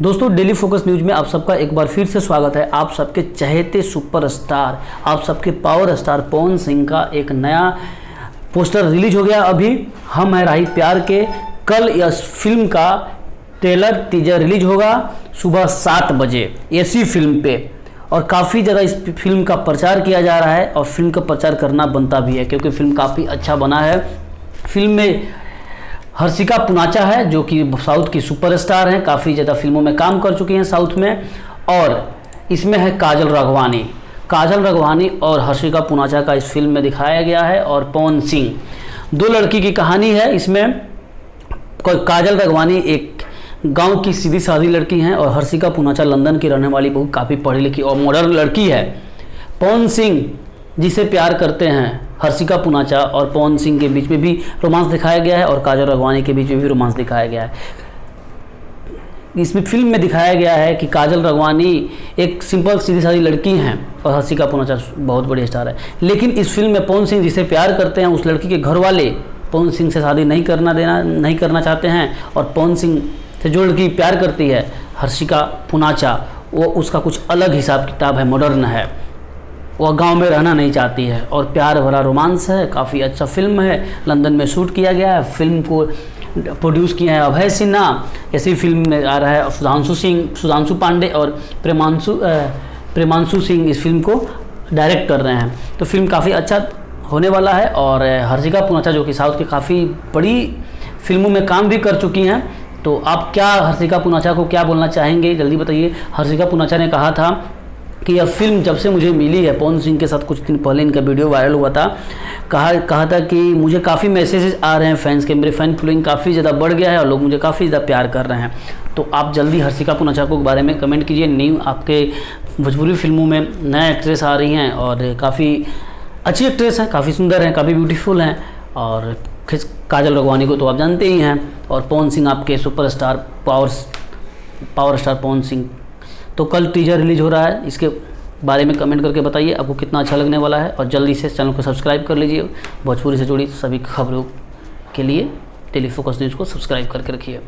दोस्तों daily focus news में आप सबका एक बार फिर से स्वागत है। आप सबके चहेते सुपरस्टार, आप सबके पावर स्टार पवन सिंह का एक नया पोस्टर रिलीज हो गया। अभी हम हैं राही प्यार के, कल इस फिल्म का ट्रेलर टीजर रिलीज होगा सुबह 7 बजे ऐसी फिल्म पे, और काफ़ी ज़्यादा इस फिल्म का प्रचार किया जा रहा है और फिल्म का प्रचार करना बनता भी है क्योंकि फिल्म काफ़ी अच्छा बना है। फिल्म में हर्षिका पुनाचा है जो कि साउथ की सुपरस्टार हैं, काफ़ी ज़्यादा फिल्मों में काम कर चुकी हैं साउथ में, और इसमें है काजल राघवानी और हर्षिका पुनाचा का इस फिल्म में दिखाया गया है। और पवन सिंह, दो लड़की की कहानी है इसमें। काजल राघवानी एक गांव की सीधी सादी लड़की हैं और हर्षिका पुनाचा लंदन की रहने वाली बहुत काफ़ी पढ़ी लिखी और मॉडर्न लड़की है। पवन सिंह जिसे प्यार करते हैं, हर्षिका पुनाचा और पवन सिंह के बीच में भी रोमांस दिखाया गया है और काजल राघवानी के बीच में भी रोमांस दिखाया गया है। इसमें फिल्म में दिखाया गया है कि काजल राघवानी एक सिंपल सीधी सादी लड़की हैं और हर्षिका पुनाचा बहुत बड़ी स्टार है। लेकिन इस फिल्म में पवन सिंह जिसे प्यार करते हैं उस लड़की के घर वाले पवन सिंह से शादी नहीं करना चाहते हैं, और पवन सिंह से जो लड़की प्यार करती है हर्षिका पुनाचा, वो उसका कुछ अलग हिसाब किताब है, मॉडर्न है, वह गांव में रहना नहीं चाहती है और प्यार भरा रोमांस है। काफ़ी अच्छा फिल्म है, लंदन में शूट किया गया है। फिल्म को प्रोड्यूस किया है अभय सिन्हा। ऐसी फिल्म में आ रहा है सुधांशु पांडे और प्रेमांशु सिंह इस फिल्म को डायरेक्ट कर रहे हैं। तो फिल्म काफ़ी अच्छा होने वाला है। और हर्षिका पुनाचा जो कि साउथ की काफ़ी बड़ी फिल्मों में काम भी कर चुकी हैं, तो आप क्या हर्षिका पुनाचा को क्या बोलना चाहेंगे, जल्दी बताइए। हर्षिका पुनाचा ने कहा था कि यह फिल्म जब से मुझे मिली है, पवन सिंह के साथ कुछ दिन पहले इनका वीडियो वायरल हुआ था, कहा था कि मुझे काफ़ी मैसेजेस आ रहे हैं फैंस के, मेरे फैन फॉलोइंग काफ़ी ज़्यादा बढ़ गया है और लोग मुझे काफ़ी ज़्यादा प्यार कर रहे हैं। तो आप जल्दी हर्षिका पुनाचा को के बारे में कमेंट कीजिए। न्यू आपके भोजपुरी फिल्मों में नए एक्ट्रेस आ रही हैं और काफ़ी अच्छी एक्ट्रेस हैं, काफ़ी सुंदर हैं, काफ़ी ब्यूटीफुल हैं। और काजल राघवानी को तो आप जानते ही हैं, और पवन सिंह आपके superstar power star Pawan Singh. तो कल टीजर रिलीज हो रहा है, इसके बारे में कमेंट करके बताइए आपको कितना अच्छा लगने वाला है। और जल्दी से चैनल को सब्सक्राइब कर लीजिए। भोजपुरी से जुड़ी सभी खबरों के लिए डेली फोकस न्यूज़ को सब्सक्राइब करके रखिए।